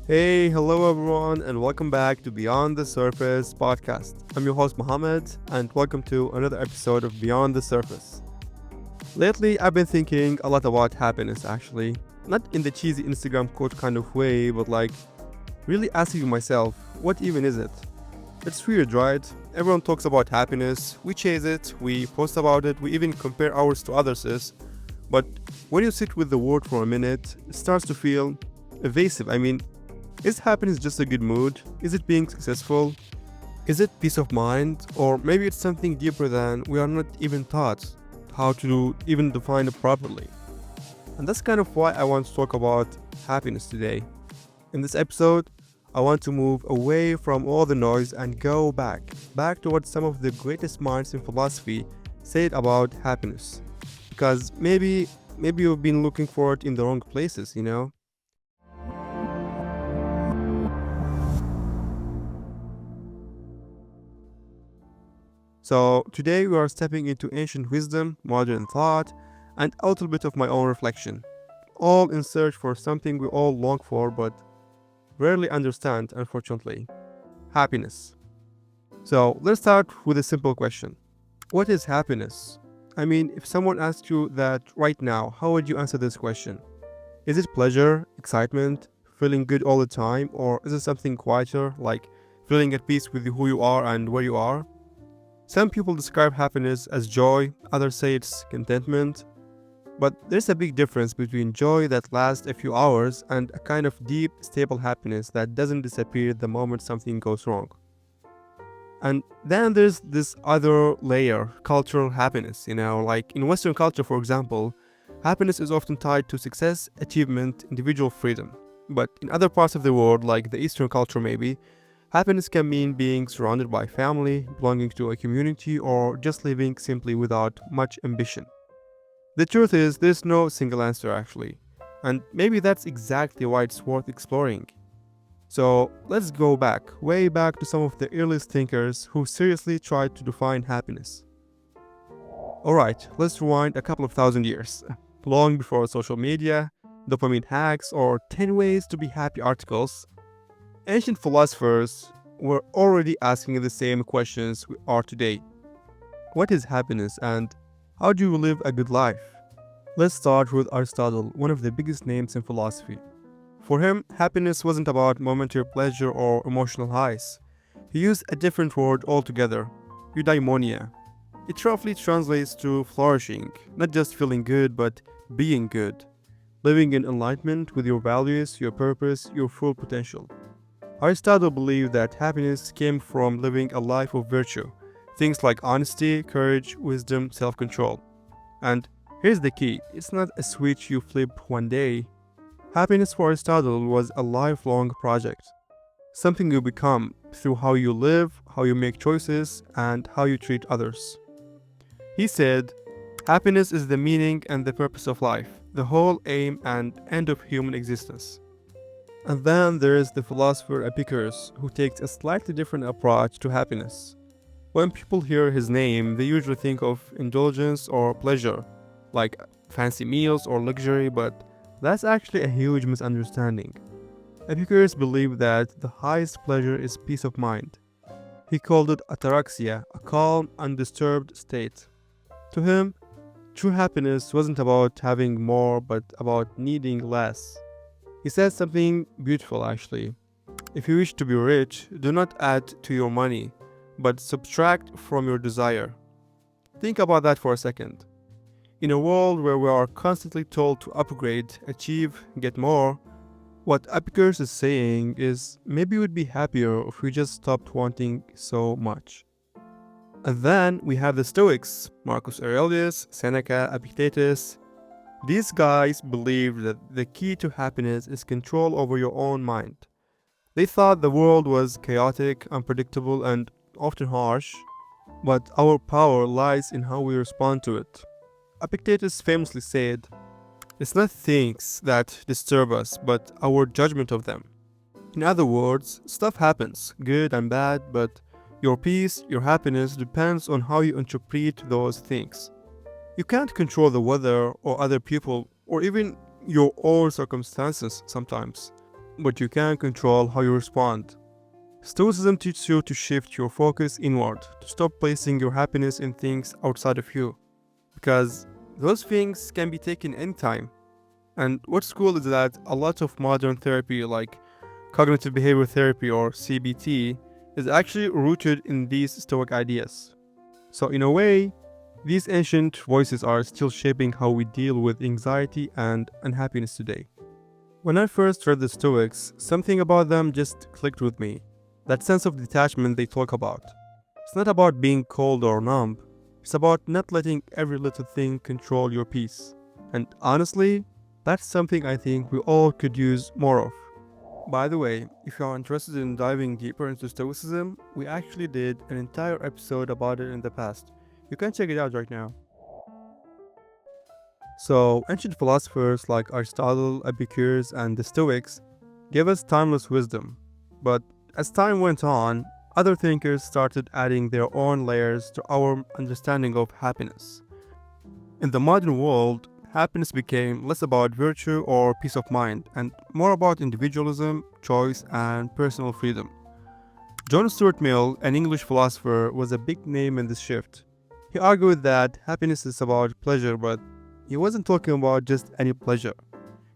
Hey, hello everyone, and welcome back to Beyond the Surface podcast. I'm your host Mohammed, and welcome to another episode of Beyond the Surface. Lately, I've been thinking a lot about happiness actually. Not in the cheesy Instagram quote kind of way, but like really asking myself, what even is it? It's weird, right? Everyone talks about happiness, we chase it, we post about it, we even compare ours to others'. But when you sit with the word for a minute, it starts to feel evasive. Is happiness just a good mood? Is it being successful? Is it peace of mind? Or maybe it's something deeper than we are not even taught how to even define it properly. And that's kind of why I want to talk about happiness today. In this episode, I want to move away from all the noise and go back to what some of the greatest minds in philosophy said about happiness. Because maybe you've been looking for it in the wrong places. So, today we are stepping into ancient wisdom, modern thought, and a little bit of my own reflection, all in search for something we all long for but rarely understand, unfortunately: happiness. So, let's start with a simple question: what is happiness? If someone asked you that right now, how would you answer this question? Is it pleasure, excitement, feeling good all the time, or is it something quieter, like feeling at peace with who you are and where you are? Some people describe happiness as joy, others say it's contentment. But there's a big difference between joy that lasts a few hours and a kind of deep, stable happiness that doesn't disappear the moment something goes wrong. And then there's this other layer, cultural happiness. Like in Western culture, for example, happiness is often tied to success, achievement, individual freedom. But in other parts of the world, like the Eastern culture maybe, happiness can mean being surrounded by family, belonging to a community, or just living simply without much ambition. The truth is, there's no single answer actually, and maybe that's exactly why it's worth exploring. So let's go back, way back to some of the earliest thinkers who seriously tried to define happiness. Alright, let's rewind a couple of thousand years, long before social media, dopamine hacks, or 10 ways to be happy articles. Ancient philosophers were already asking the same questions we are today. What is happiness and how do you live a good life? Let's start with Aristotle, one of the biggest names in philosophy. For him, happiness wasn't about momentary pleasure or emotional highs. He used a different word altogether: eudaimonia. It roughly translates to flourishing, not just feeling good, but being good, living in alignment with your values, your purpose, your full potential. Aristotle believed that happiness came from living a life of virtue, things like honesty, courage, wisdom, self-control. And here's the key: it's not a switch you flip one day. Happiness for Aristotle was a lifelong project, something you become through how you live, how you make choices, and how you treat others. He said, happiness is the meaning and the purpose of life, the whole aim and end of human existence. And then there is the philosopher Epicurus, who takes a slightly different approach to happiness. When people hear his name, they usually think of indulgence or pleasure, like fancy meals or luxury, but that's actually a huge misunderstanding. Epicurus believed that the highest pleasure is peace of mind. He called it ataraxia, a calm, undisturbed state. To him, true happiness wasn't about having more, but about needing less. He said something beautiful actually. If you wish to be rich, do not add to your money, but subtract from your desire. Think about that for a second. In a world where we are constantly told to upgrade, achieve, get more, what Epicurus is saying is maybe we'd be happier if we just stopped wanting so much. And then we have the Stoics: Marcus Aurelius, Seneca, Epictetus. These guys believed that the key to happiness is control over your own mind. They thought the world was chaotic, unpredictable, and often harsh, but our power lies in how we respond to it. Epictetus famously said, "It's not things that disturb us, but our judgment of them." In other words, stuff happens, good and bad, but your peace, your happiness depends on how you interpret those things. You can't control the weather or other people or even your own circumstances sometimes. but you can control how you respond. Stoicism teaches you to shift your focus inward, to stop placing your happiness in things outside of you, because those things can be taken anytime. And what's cool is that a lot of modern therapy, like cognitive behavior therapy or CBT, is actually rooted in these Stoic ideas. So, in a way, these ancient voices are still shaping how we deal with anxiety and unhappiness today. When I first read the Stoics, something about them just clicked with me. That sense of detachment they talk about. It's not about being cold or numb, it's about not letting every little thing control your peace. And honestly, that's something I think we all could use more of. By the way, if you are interested in diving deeper into Stoicism, we actually did an entire episode about it in the past. You can check it out right now. So, ancient philosophers like Aristotle, Epicurus, and the Stoics gave us timeless wisdom. But as time went on, other thinkers started adding their own layers to our understanding of happiness. In the modern world, happiness became less about virtue or peace of mind and more about individualism, choice, and personal freedom. John Stuart Mill, an English philosopher, was a big name in this shift. He argued that happiness is about pleasure, but he wasn't talking about just any pleasure.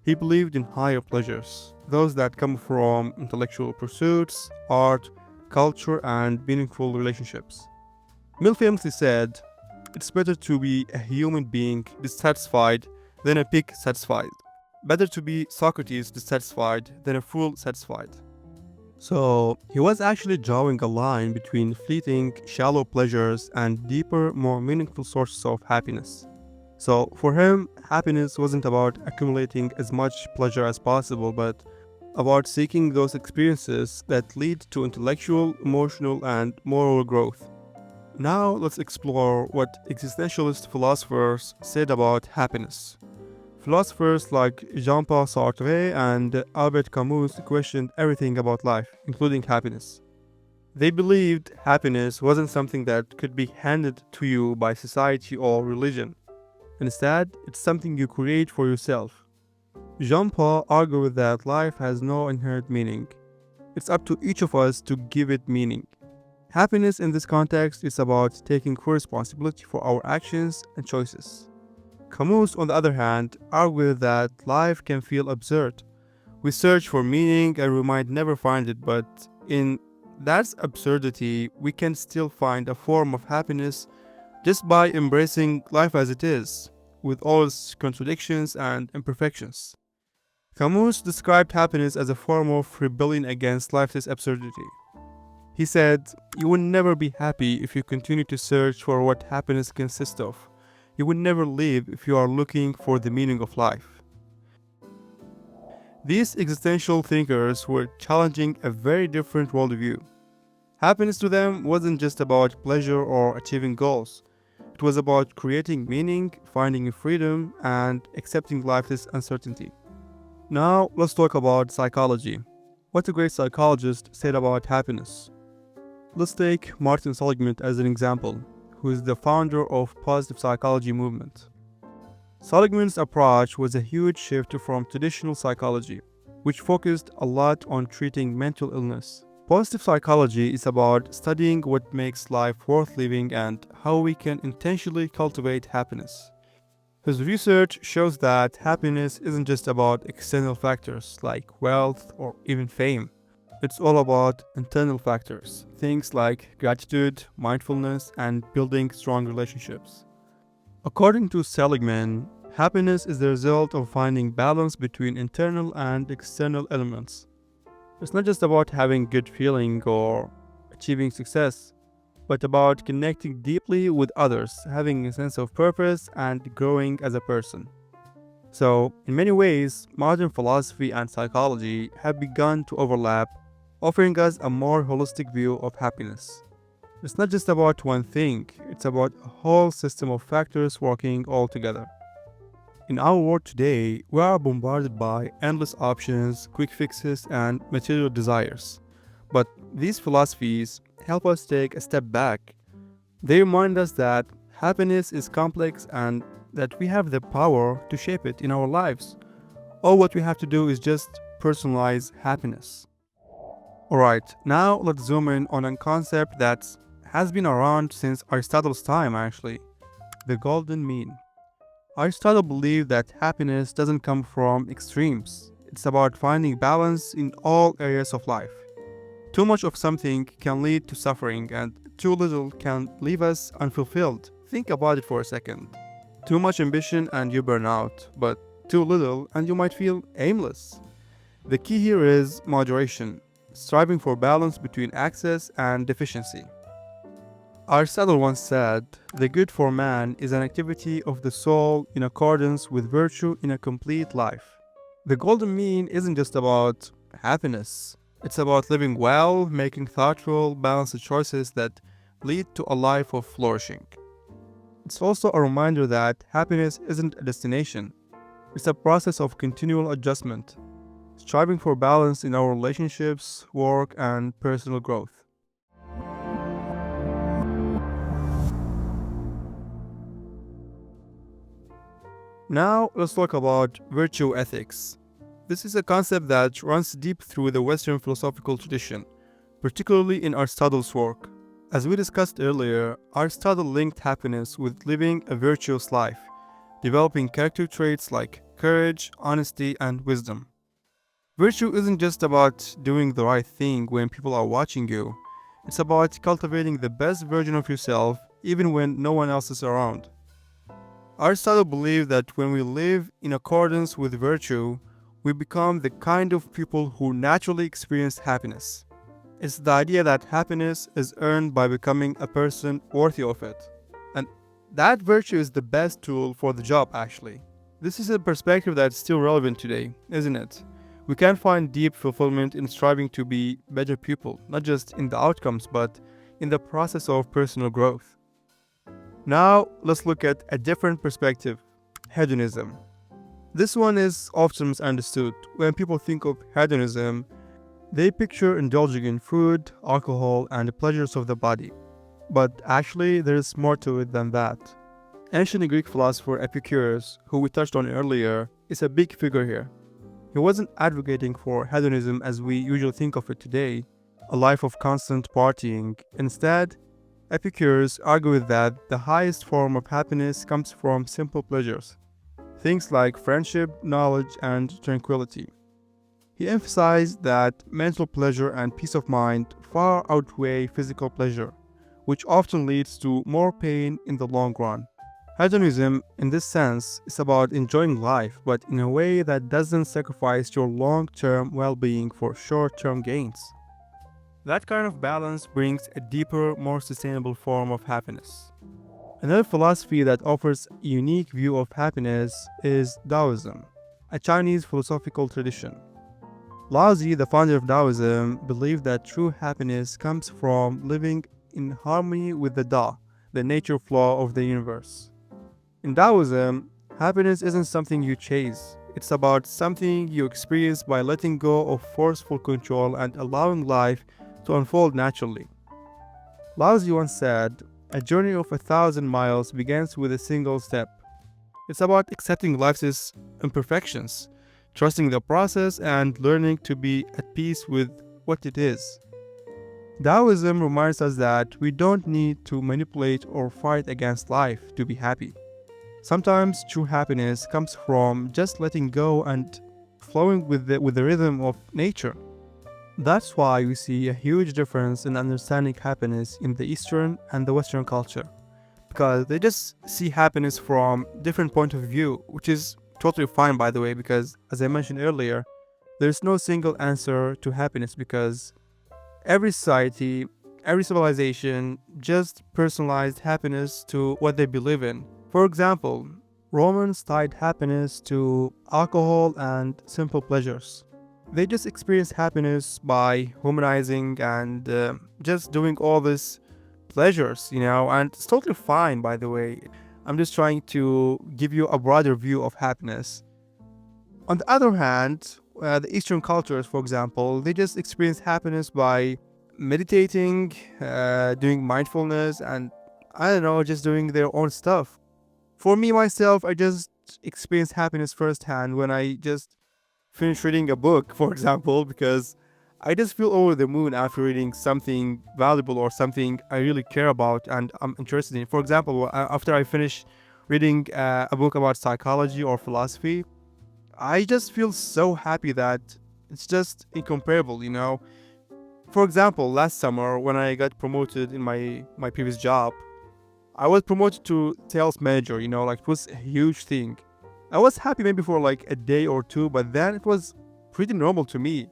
He believed in higher pleasures, those that come from intellectual pursuits, art, culture, and meaningful relationships. Mill famously said, "It's better to be a human being dissatisfied than a pig satisfied. Better to be Socrates dissatisfied than a fool satisfied." So, he was actually drawing a line between fleeting, shallow pleasures and deeper, more meaningful sources of happiness. So, for him, happiness wasn't about accumulating as much pleasure as possible, but about seeking those experiences that lead to intellectual, emotional, and moral growth. Now, let's explore what existentialist philosophers said about happiness. Philosophers like Jean-Paul Sartre and Albert Camus questioned everything about life, including happiness. They believed happiness wasn't something that could be handed to you by society or religion. Instead, it's something you create for yourself. Jean-Paul argued that life has no inherent meaning. It's up to each of us to give it meaning. Happiness in this context is about taking full responsibility for our actions and choices. Camus, on the other hand, argued that life can feel absurd. We search for meaning and we might never find it, but in that absurdity, we can still find a form of happiness just by embracing life as it is, with all its contradictions and imperfections. Camus described happiness as a form of rebellion against life's absurdity. He said, "You will never be happy if you continue to search for what happiness consists of. You will never live if you are looking for the meaning of life." These existential thinkers were challenging a very different worldview. Happiness to them wasn't just about pleasure or achieving goals. It was about creating meaning, finding freedom, and accepting life's uncertainty. Now, let's talk about psychology. What a great psychologist said about happiness. Let's take Martin Seligman as an example, who is the founder of positive psychology movement. Seligman's approach was a huge shift from traditional psychology, which focused a lot on treating mental illness. Positive psychology is about studying what makes life worth living and how we can intentionally cultivate happiness. His research shows that happiness isn't just about external factors like wealth or even fame. It's all about internal factors, things like gratitude, mindfulness, and building strong relationships. According to Seligman, happiness is the result of finding balance between internal and external elements. It's not just about having good feeling or achieving success, but about connecting deeply with others, having a sense of purpose, and growing as a person. So, in many ways, modern philosophy and psychology have begun to overlap, offering us a more holistic view of happiness. It's not just about one thing, it's about a whole system of factors working all together. In our world today, we are bombarded by endless options, quick fixes, and material desires. But these philosophies help us take a step back. They remind us that happiness is complex and that we have the power to shape it in our lives. All what we have to do is just personalize happiness. Alright, now let's zoom in on a concept that has been around since Aristotle's time actually, the golden mean. Aristotle believed that happiness doesn't come from extremes. It's about finding balance in all areas of life. Too much of something can lead to suffering, and too little can leave us unfulfilled. Think about it for a second. Too much ambition and you burn out, but too little and you might feel aimless. The key here is moderation, striving for balance between excess and deficiency. Aristotle once said, "The good for man is an activity of the soul in accordance with virtue in a complete life." The golden mean isn't just about happiness. It's about living well, making thoughtful, balanced choices that lead to a life of flourishing. It's also a reminder that happiness isn't a destination. It's a process of continual adjustment, striving for balance in our relationships, work, and personal growth. Now, let's talk about virtue ethics. This is a concept that runs deep through the Western philosophical tradition, particularly in Aristotle's work. As we discussed earlier, Aristotle linked happiness with living a virtuous life, developing character traits like courage, honesty, and wisdom. Virtue isn't just about doing the right thing when people are watching you, it's about cultivating the best version of yourself even when no one else is around. Aristotle believed that when we live in accordance with virtue, we become the kind of people who naturally experience happiness. It's the idea that happiness is earned by becoming a person worthy of it. And that virtue is the best tool for the job, actually. This is a perspective that's still relevant today, isn't it? We can find deep fulfillment in striving to be better people, not just in the outcomes, but in the process of personal growth. Now, let's look at a different perspective, hedonism. This one is often misunderstood. When people think of hedonism, they picture indulging in food, alcohol, and the pleasures of the body. But actually, there's more to it than that. Ancient Greek philosopher Epicurus, who we touched on earlier, is a big figure here. He wasn't advocating for hedonism as we usually think of it today, a life of constant partying. Instead, Epicurus argued that the highest form of happiness comes from simple pleasures, things like friendship, knowledge, and tranquility. He emphasized that mental pleasure and peace of mind far outweigh physical pleasure, which often leads to more pain in the long run. Hedonism, in this sense, is about enjoying life, but in a way that doesn't sacrifice your long-term well-being for short-term gains. That kind of balance brings a deeper, more sustainable form of happiness. Another philosophy that offers a unique view of happiness is Daoism, a Chinese philosophical tradition. Laozi, the founder of Daoism, believed that true happiness comes from living in harmony with the Da, the nature law of the universe. In Daoism, happiness isn't something you chase. It's about something you experience by letting go of forceful control and allowing life to unfold naturally. Laozi once said, "A journey of 1,000 miles begins with a single step." It's about accepting life's imperfections, trusting the process, and learning to be at peace with what it is. Daoism reminds us that we don't need to manipulate or fight against life to be happy. Sometimes true happiness comes from just letting go and flowing with the rhythm of nature. That's why we see a huge difference in understanding happiness in the Eastern and the Western culture, because they just see happiness from different point of view, which is totally fine, by the way, because as I mentioned earlier, there's no single answer to happiness because every society, every civilization just personalized happiness to what they believe in. For example, Romans tied happiness to alcohol and simple pleasures. They just experience happiness by humanizing and just doing all these pleasures, and it's totally fine, by the way. I'm just trying to give you a broader view of happiness. On the other hand, the Eastern cultures, for example, they just experience happiness by meditating, doing mindfulness, and I don't know, just doing their own stuff. For me, myself, I just experience happiness firsthand when I just finish reading a book, for example, because I just feel over the moon after reading something valuable or something I really care about and I'm interested in. For example, after I finish reading a book about psychology or philosophy, I just feel so happy that it's just incomparable, you know? For example, last summer when I got promoted in my previous job, I was promoted to sales manager, you know, like it was a huge thing. I was happy maybe for like a day or two, but then it was pretty normal to me.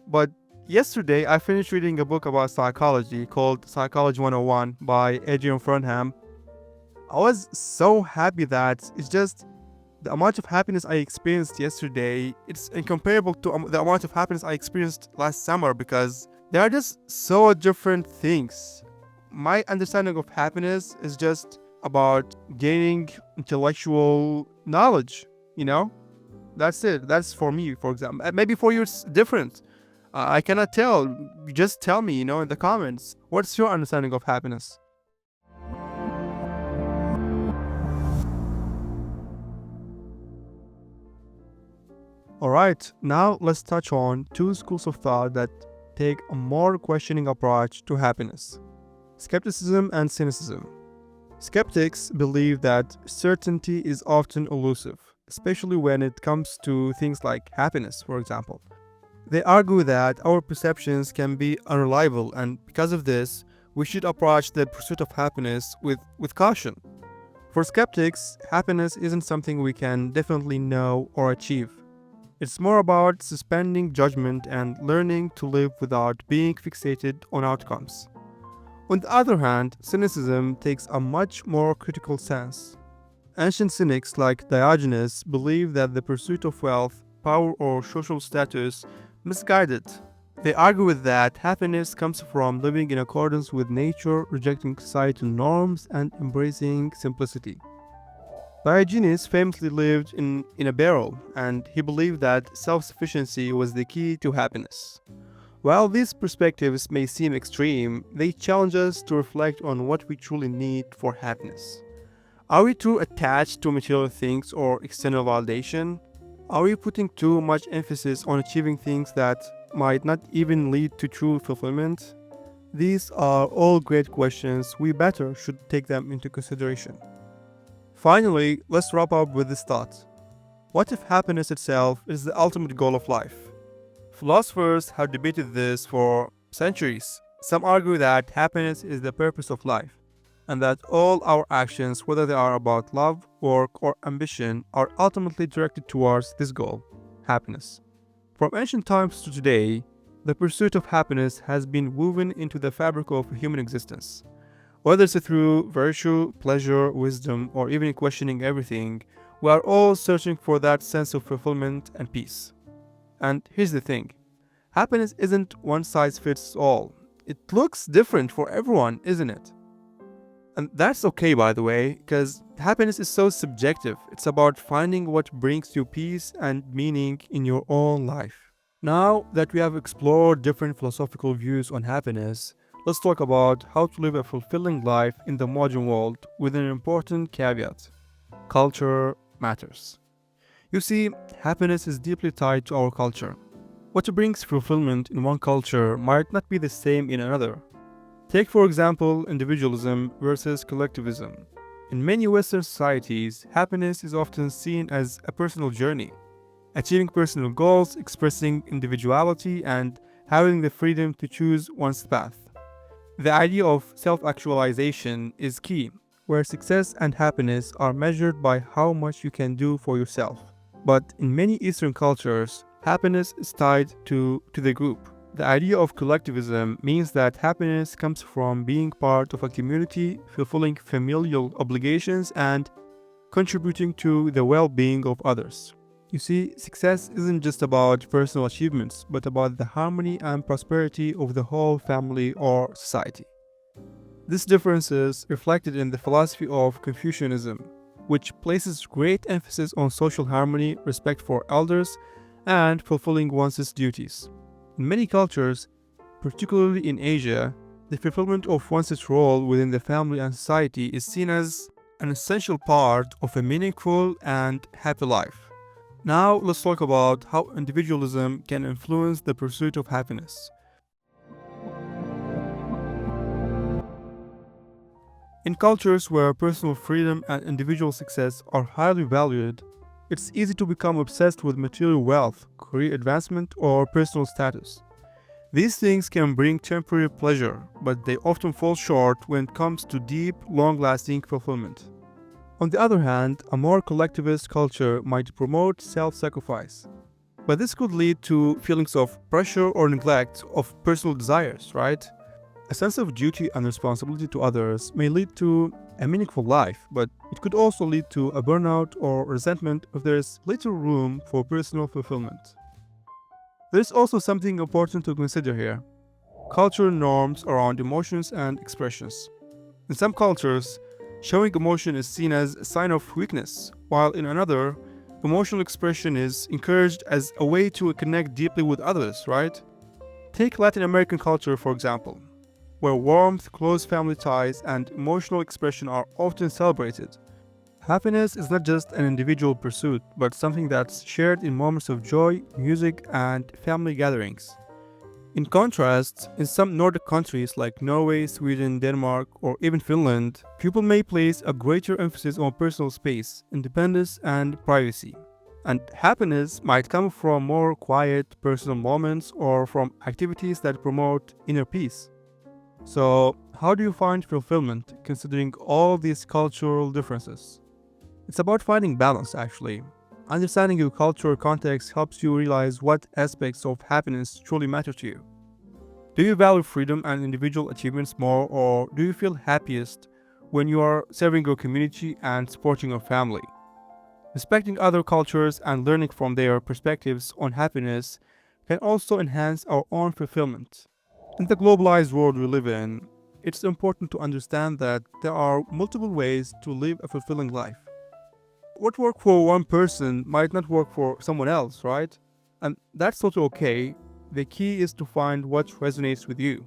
But yesterday I finished reading a book about psychology called Psychology 101 by Adrian Fernham. I was so happy that it's just the amount of happiness I experienced yesterday, it's incomparable to the amount of happiness I experienced last summer because they are just so different things. My understanding of happiness is just about gaining intellectual knowledge, you know? That's it. That's for me, for example. Maybe for you it's different. I cannot tell. Just tell me, you know, in the comments. What's your understanding of happiness? Alright, now let's touch on two schools of thought that take a more questioning approach to happiness: skepticism and cynicism. Skeptics believe that certainty is often elusive, especially when it comes to things like happiness, for example. They argue that our perceptions can be unreliable, and because of this, we should approach the pursuit of happiness with caution. For skeptics, happiness isn't something we can definitely know or achieve. It's more about suspending judgment and learning to live without being fixated on outcomes. On the other hand, cynicism takes a much more critical stance. Ancient cynics like Diogenes believed that the pursuit of wealth, power, or social status misguided. They argue that happiness comes from living in accordance with nature, rejecting societal norms, and embracing simplicity. Diogenes famously lived in a barrel, and he believed that self-sufficiency was the key to happiness. While these perspectives may seem extreme, they challenge us to reflect on what we truly need for happiness. Are we too attached to material things or external validation? Are we putting too much emphasis on achieving things that might not even lead to true fulfillment? These are all great questions. We better should take them into consideration. Finally, let's wrap up with this thought. What if happiness itself is the ultimate goal of life? Philosophers have debated this for centuries. Some argue that happiness is the purpose of life, and that all our actions, whether they are about love, work, or ambition, are ultimately directed towards this goal: happiness. From ancient times to today, the pursuit of happiness has been woven into the fabric of human existence. Whether it's through virtue, pleasure, wisdom, or even questioning everything, we are all searching for that sense of fulfillment and peace. And here's the thing: happiness isn't one size fits all. It looks different for everyone, isn't it? And that's okay, by the way, because happiness is so subjective. It's about finding what brings you peace and meaning in your own life. Now that we have explored different philosophical views on happiness, let's talk about how to live a fulfilling life in the modern world with an important caveat: culture matters. You see, happiness is deeply tied to our culture. What brings fulfillment in one culture might not be the same in another. Take, for example, individualism versus collectivism. In many Western societies, happiness is often seen as a personal journey. Achieving personal goals, expressing individuality, and having the freedom to choose one's path. The idea of self-actualization is key, where success and happiness are measured by how much you can do for yourself. But in many Eastern cultures, happiness is tied to the group. The idea of collectivism means that happiness comes from being part of a community, fulfilling familial obligations, and contributing to the well-being of others. You see, success isn't just about personal achievements, but about the harmony and prosperity of the whole family or society. This difference is reflected in the philosophy of Confucianism, which places great emphasis on social harmony, respect for elders, and fulfilling one's duties. In many cultures, particularly in Asia, the fulfillment of one's role within the family and society is seen as an essential part of a meaningful and happy life. Now let's talk about how individualism can influence the pursuit of happiness. In cultures where personal freedom and individual success are highly valued, it's easy to become obsessed with material wealth, career advancement, or personal status. These things can bring temporary pleasure, but they often fall short when it comes to deep, long-lasting fulfillment. On the other hand, a more collectivist culture might promote self-sacrifice, but this could lead to feelings of pressure or neglect of personal desires, right? A sense of duty and responsibility to others may lead to a meaningful life, but it could also lead to a burnout or resentment if there is little room for personal fulfillment. There is also something important to consider here: cultural norms around emotions and expressions. In some cultures, showing emotion is seen as a sign of weakness, while in another, emotional expression is encouraged as a way to connect deeply with others, right? Take Latin American culture, for example, where warmth, close family ties, and emotional expression are often celebrated. Happiness is not just an individual pursuit, but something that's shared in moments of joy, music, and family gatherings. In contrast, in some Nordic countries like Norway, Sweden, Denmark, or even Finland, people may place a greater emphasis on personal space, independence, and privacy. And happiness might come from more quiet, personal moments or from activities that promote inner peace. So, how do you find fulfillment considering all these cultural differences? It's about finding balance, actually. Understanding your cultural context helps you realize what aspects of happiness truly matter to you. Do you value freedom and individual achievements more, or do you feel happiest when you are serving your community and supporting your family? Respecting other cultures and learning from their perspectives on happiness can also enhance our own fulfillment. In the globalized world we live in, it's important to understand that there are multiple ways to live a fulfilling life. What works for one person might not work for someone else, right? And that's totally okay. The key is to find what resonates with you.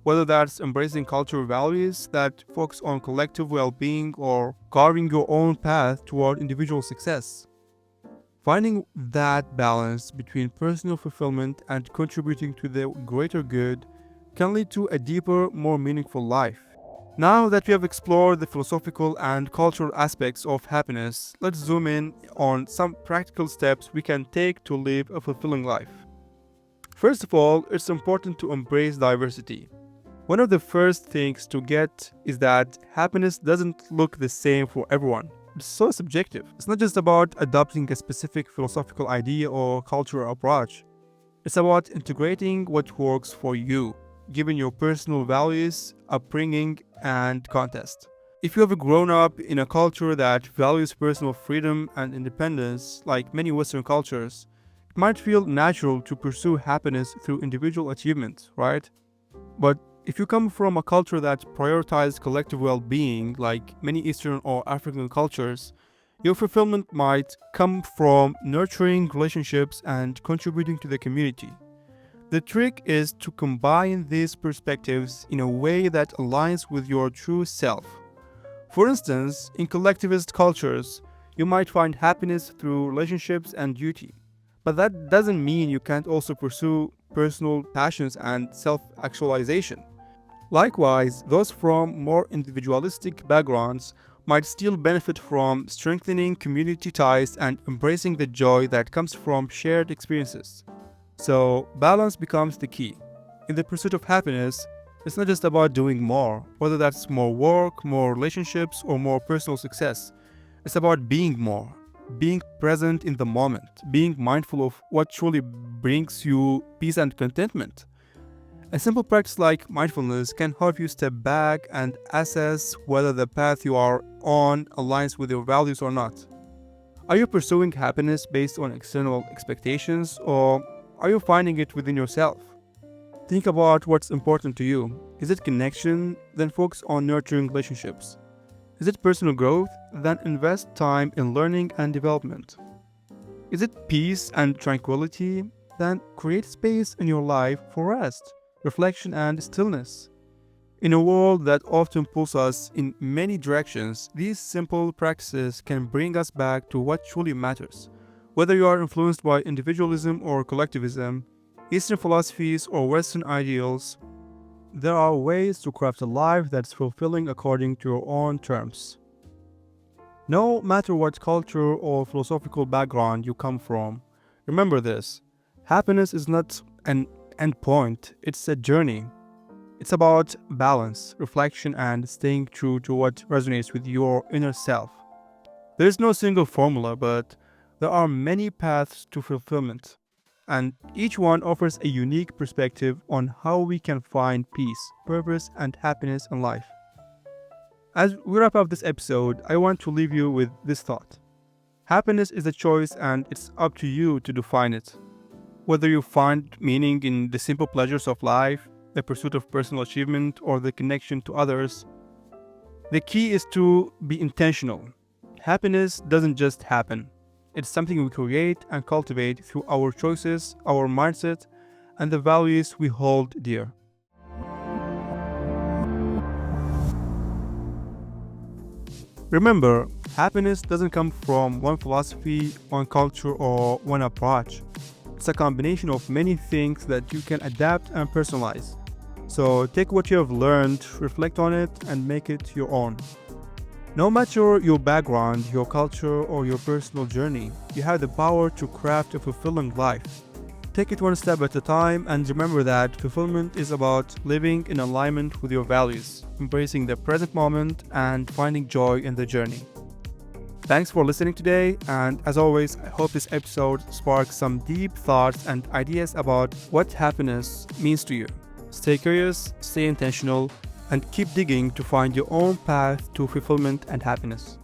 Whether that's embracing cultural values that focus on collective well being or carving your own path toward individual success. Finding that balance between personal fulfillment and contributing to the greater good can lead to a deeper, more meaningful life. Now that we have explored the philosophical and cultural aspects of happiness, let's zoom in on some practical steps we can take to live a fulfilling life. First of all, it's important to embrace diversity. One of the first things to get is that happiness doesn't look the same for everyone. It's so subjective. It's not just about adopting a specific philosophical idea or cultural approach. It's about integrating what works for you, given your personal values, upbringing, and context. If you have grown up in a culture that values personal freedom and independence, like many Western cultures, it might feel natural to pursue happiness through individual achievement, right? But if you come from a culture that prioritizes collective well-being, like many Eastern or African cultures, your fulfillment might come from nurturing relationships and contributing to the community. The trick is to combine these perspectives in a way that aligns with your true self. For instance, in collectivist cultures, you might find happiness through relationships and duty. But that doesn't mean you can't also pursue personal passions and self-actualization. Likewise, those from more individualistic backgrounds might still benefit from strengthening community ties and embracing the joy that comes from shared experiences. So, balance becomes the key. In the pursuit of happiness, it's not just about doing more, whether that's more work, more relationships, or more personal success. It's about being more, being present in the moment, being mindful of what truly brings you peace and contentment. A simple practice like mindfulness can help you step back and assess whether the path you are on aligns with your values or not. Are you pursuing happiness based on external expectations, or are you finding it within yourself? Think about what's important to you. Is it connection? Then focus on nurturing relationships. Is it personal growth? Then invest time in learning and development. Is it peace and tranquility? Then create space in your life for rest, reflection, and stillness. In a world that often pulls us in many directions, these simple practices can bring us back to what truly matters, Whether you are influenced by individualism or collectivism, Eastern philosophies or Western ideals, there are ways to craft a life that's fulfilling according to your own terms. No matter what culture or philosophical background you come from, remember this: happiness is not an endpoint, it's a journey. It's about balance, reflection, and staying true to what resonates with your inner self. There is no single formula, but there are many paths to fulfillment, and each one offers a unique perspective on how we can find peace, purpose, and happiness in life. As we wrap up this episode, I want to leave you with this thought: happiness is a choice, and it's up to you to define it. Whether you find meaning in the simple pleasures of life, the pursuit of personal achievement, or the connection to others, the key is to be intentional. Happiness doesn't just happen, it's something we create and cultivate through our choices, our mindset, and the values we hold dear. Remember, happiness doesn't come from one philosophy, one culture, or one approach. It's a combination of many things that you can adapt and personalize. So take what you have learned, reflect on it, and make it your own. No matter your background, your culture, or your personal journey, you have the power to craft a fulfilling life. Take it one step at a time, and remember that fulfillment is about living in alignment with your values, embracing the present moment, and finding joy in the journey. Thanks for listening today, and as always, I hope this episode sparks some deep thoughts and ideas about what happiness means to you. Stay curious, stay intentional, and keep digging to find your own path to fulfillment and happiness.